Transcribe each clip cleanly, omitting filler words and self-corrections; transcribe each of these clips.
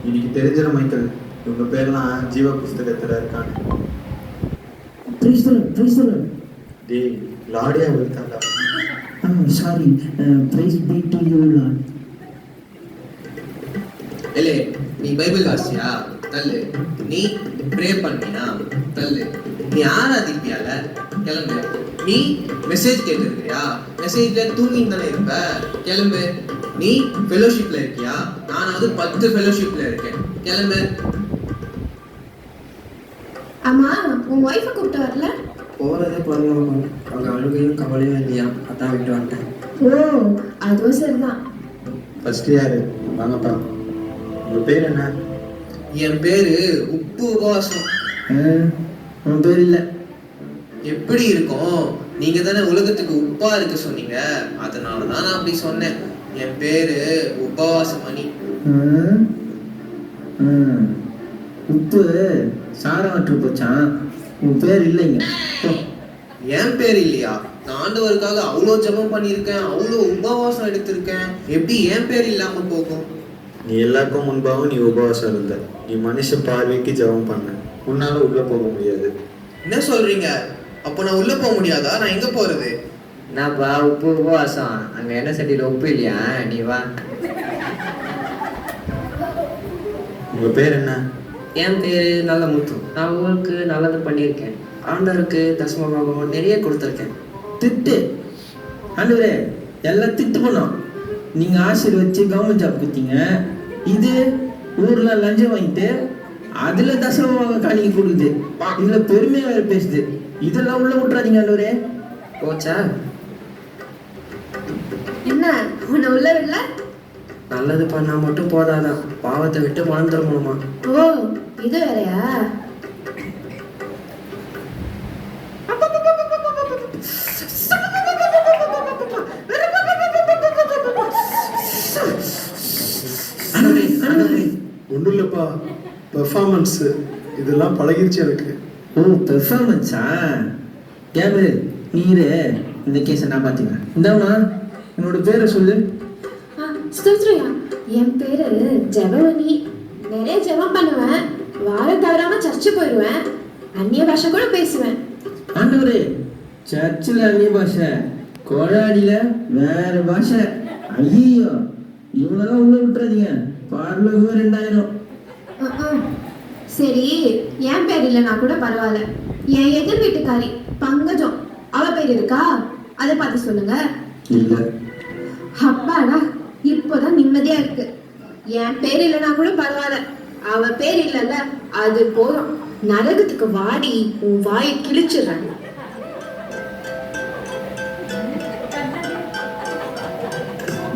இன்னைக்கு தெரிஞ்சிட மைக்கேல், இவங்க பேர்லாம் ஜீவ புஸ்தகத்துல இருக்காங்க. டேய், லாடியா விழுத்தாண்டா. Sorry, praise be to you lord. இல்லை, நீ பைபிள் வாசியா தள்ளு. நீ ப்ரே பண்ணியா தள்ளு. நீ ஆராதிப்பியால கிளம்பு. நீ மெசேஜ் கேட்டிருக்கியா, மெசேஜ்ல தூங்கிட்டு தானே இருப்ப, கிளம்பு. நீ ஃபெலோஷிப்ல இருக்கியா, நானாவது 10 ஃபெலோஷிப்ல இருக்கேன், கிளம்பு. அம்மா, உன் ஒய்ஃபை கூப்பிட்டு வரல? போகிறதே பிறந்தவங்க, அவங்க அழுகையும் கவலையும் இல்லையா, அதான் விட்டு வந்துட்டேன். ஓ, அதுவும் சரிதான். ஃபர்ஸ்ட் யாரு? வாங்கப்பா. உங்க பேர் என்ன? என் பேரு உப்பு உபவாசம். உன் பேர் இல்லை. எப்படி இருக்கும்? நீங்க தானே உலகத்துக்கு உப்பா இருக்க சொன்னீங்க, அதனாலதான் நான் அப்படி சொன்னேன். என் பேரு உபவாசமணி. உப்பு சாரம் வற்று போச்சான். உன் பேர் இல்லைங்க. என் பேர் இல்லையா? நான் ஆண்டவருக்காக அவ்வளோ ஜெபம் பண்ணியிருக்கேன், அவ்வளோ உபவாசம் எடுத்திருக்கேன். எப்படி என் பேர் இல்லாம போகும்? நீ எல்லாருக்கும் முன்பாகவும் நீ உபவாசம் இருந்த. நீ மனுஷ பார்வைக்கு ஜெபம் பண்ண. உன்னால உள்ள போக முடியாது. என்ன சொல்றீங்க? அப்போ நான் உள்ள போக முடியாதா? நான் எங்க போறது? என்னப்பா உப்பு உபவாசம்? அங்க என்ன சட்டியில உப்பு இல்லையா? நீ வா. உங்க பேர் என்ன? என் பேரு நல்ல முத்து. நான் ஊருக்கு நல்லது பண்ணியிருக்கேன். ஆண்டவருக்கு தசமபாகம் நிறைய கொடுத்துருக்கேன். திட்டு ஆண்டவரே, எல்லாம் திட்டு பண்ணோம். நீங்க ஆசீர்வச்சு கவர்மெண்ட் ஜாப் கொடுத்தீங்க. இது ஊர்ல லஞ்சம் வாங்கிட்டு அதுல தசமபாகம் காணிக்க கொடுக்குது. இதுல பெருமையா வேற பேசுது. இதெல்லாம் உள்ள விட்டுறாதீங்க ஆண்டவரே. போச்சா? என்ன உன்னை உள்ள விடல? நல்லது பண்ணா மட்டும் போதாதான், பாவத்தை விட்டு மனம் திரும்பணுமா? ஓ, இது வேறையா? ஒன்றும் இல்லைப்பா, பெர்ஃபார்மன்ஸ் இதெல்லாம் பழகிருச்சு எனக்கு. ஓ, பெர்ஃபார்மன்ஸா? கேமரு நீரு இந்த கேஸை நான் பார்த்துக்கிறேன். இந்தாம்மா, உன்னோட பேரை சொல்லு. ஸ்தோத்ரியா, என் பேரு ஜெபவனி. நிறைய ஜெபம் பண்ணுவேன், வாரம் தவறாம சர்ச்சு போயிடுவேன், அந்நிய பாஷை கூட பேசுவேன். ஆண்டவரே, சர்ச்சில் அந்நிய பாஷை, கோழாடியில வேற பாஷை. ஐயோ, இவனெல்லாம் உள்ள விட்டுறாதீங்க. பார்லகம் 2000. சரி, என் பேர் இல்லைனா கூட பரவாயில்ல. என் எதிர் வீட்டுக்காரி பங்கஜம், அவ பேர் இருக்கா? அதை பார்த்து சொல்லுங்க. இல்ல. அப்பாடா, இப்போதான் நிம்மதியா இருக்கு. என் பேர் இல்லைனா கூட பரவாயில்ல, அவ பேர் இல்லைல்ல, அது போதும். நரகத்துக்கு வாடி உன் வாயை கிழிச்சிடுறாங்க.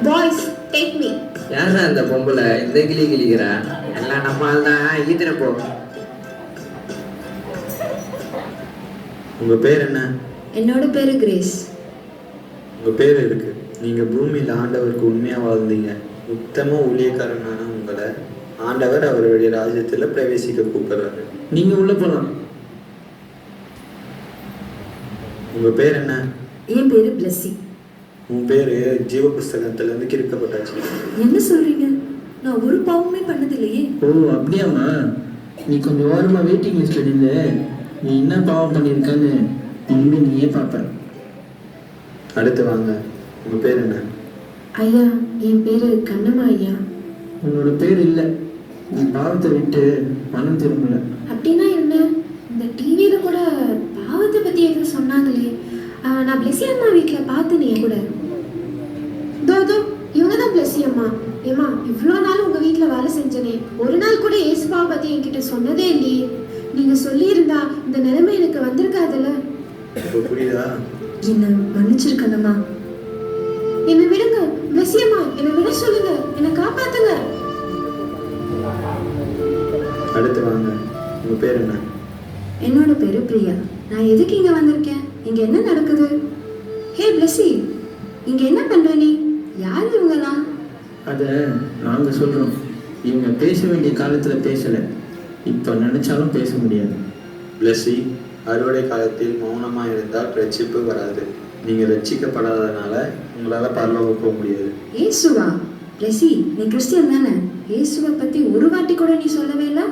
Boys, take me. யாரா அந்த பொம்பளை இந்த கிளி கிளிக்கிறா? எல்லாம் நம்மால் தான். ஈத்திர போ. உங்க பேர் என்ன? என்னோட பேரு கிரேஸ். உங்க பேர் இருக்கு. நீங்க பூமியில ஆண்டவருக்கு உண்மையா வாழ்ந்தீங்க. உத்தம ஊழியக்காரனான உங்களை ஆண்டவர் அவருடைய ராஜ்யத்துல பிரவேசிக்க கூப்பிடுறாரு. நீங்க உள்ள போலாம். உங்க பேர் என்ன? என் பேரு பிளஸ்ஸி. உன் பேரு ஜீவ புஸ்தகத்துல இருந்து கிறுக்கப்பட்டாச்சு. என்ன சொல்றீங்க? நான் ஒரு பாவமே பண்ணதில்லையே. ஓ, அப்படியாம்மா? நீ கொஞ்சம் ஓரமா வெயிட்டிங் லிஸ்ட் எடுங்க. நீ என்ன பாவம் பண்ணியிருக்கான்னு இனிமே நீயே பார்ப்ப. அடுத்து வாங்க. உங்க பேர் என்ன? ஐயா, என் பேரு கண்ணம்மா ஐயா. உன்னோட பேர் இல்லை. நீ பாவத்தை விட்டு மனம் திரும்பல. அப்படின்னா என்ன? இந்த டிவியில கூட பாவத்தை பத்தி எதுவும் சொன்னாங்களே. நான் பிளஸி அம்மா வீட்டில் பார்த்தேனே கூட. தோ இவங்க தான் பிளஸி அம்மா. ஏமா, இவ்வளோ நாள் உங்க வீட்டில் வேலை செஞ்சனே, ஒரு நாள் கூட ஏசுபாவை பத்தி என்கிட்ட சொன்னதே இல்லையே. நீங்க சொல்லியிருந்தா இந்த நிலைமை எனக்கு வந்திருக்காதுல்ல. இப்போ புரியுதா? என்ன மன்னிச்சிருக்கணுமா? என்னை விடுங்க பிளஸி அம்மா, என்னை விட சொல்லுங்க, என்னை காப்பாத்துங்க. அடுத்து வாங்க. உங்க பேர் என்ன? என்னோட பேரு பிரியா. நான் எதுக்கு இங்க வந்திருக்கேன்? இங்க என்ன நடக்குது? ஹே பிளஸி, இங்க என்ன பண்ற நீ? யார் இவங்கலாம்? அதை நாங்க சொல்றோம். இவங்க பேச வேண்டிய காலத்துல பேசல. இப்ப நினைச்சாலும் பேச முடியாது. பிளஸி, அறுவடை காலத்தில் மௌனமா இருந்தால் ரட்சிப்பு வராது. நீங்க ரட்சிக்கப்படாதனால உங்களால பரலோகம் போக முடியாது. ஏசுவா? பிளஸி, நீ கிறிஸ்டியன் தானே? இயேசுவை பத்தி ஒரு வாட்டி கூட நீ சொல்லவே இல்லை.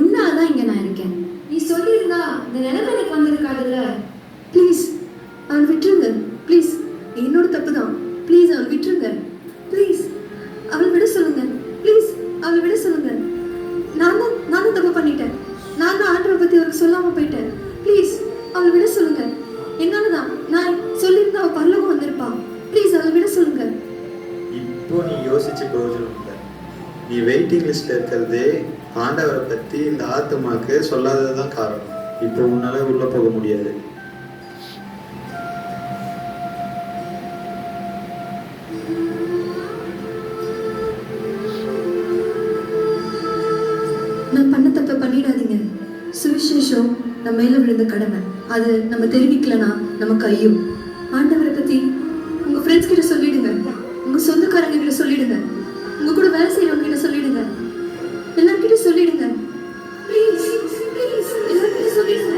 உன்னாதான் இங்க நான் இருக்கேன். நீ சொல்லியிருந்தா இந்த நிலைமை எனக்கு வந்திருக்காதுல்ல. ப்ளீஸ் அவள் விட்டுருங்க. ப்ளீஸ், என்னோட தப்பு தான். ப்ளீஸ் அவள் விட்டுருங்க. ப்ளீஸ் அவள் விட சொல்லுங்க. ப்ளீஸ் அவள் விட சொல்லுங்க. நானும் தப்பு பண்ணிட்டேன். நான் தான் ஆண்டவரை பத்தி அவருக்கு சொல்லாம போயிட்டேன். ப்ளீஸ் அவள் விட சொல்லுங்க. என்னாலதான். நான் சொல்லியிருந்தா அவள் பரலோகம் வந்திருப்பான். ப்ளீஸ் அவள் விட சொல்லுங்க. இப்போ நீ யோசிச்சு பிரயோஜனம் இல்லை. நீ வெயிட்டிங் லிஸ்ட்ல இருக்கிறதே ஆண்டவரை பத்தி இந்த ஆத்துமாக்கு சொல்லாததுதான் காரணம். இப்போ உன்னால உள்ள போக முடியாது. நான் பண்ண தப்பை பண்ணிடாதீங்க. சுவிசேஷம் நம்ம மேல விழுந்த கடமை. அது நம்ம தெரிவிக்கலனா நமக்கு ஐயோ. ஆண்டவரை பத்தி உங்க ஃப்ரெண்ட்ஸ் கிட்ட சொல்லிடுங்க. உங்க சொந்தக்காரங்க கிட்ட சொல்லிடுங்க. உங்க கூட வேலை செய்யறவங்க கிட்ட சொல்லிடுங்க. எல்லார்கிட்ட சொல்லிடுங்க. ப்ளீஸ் ப்ளீஸ் எல்லார்கிட்ட சொல்லிடுங்க.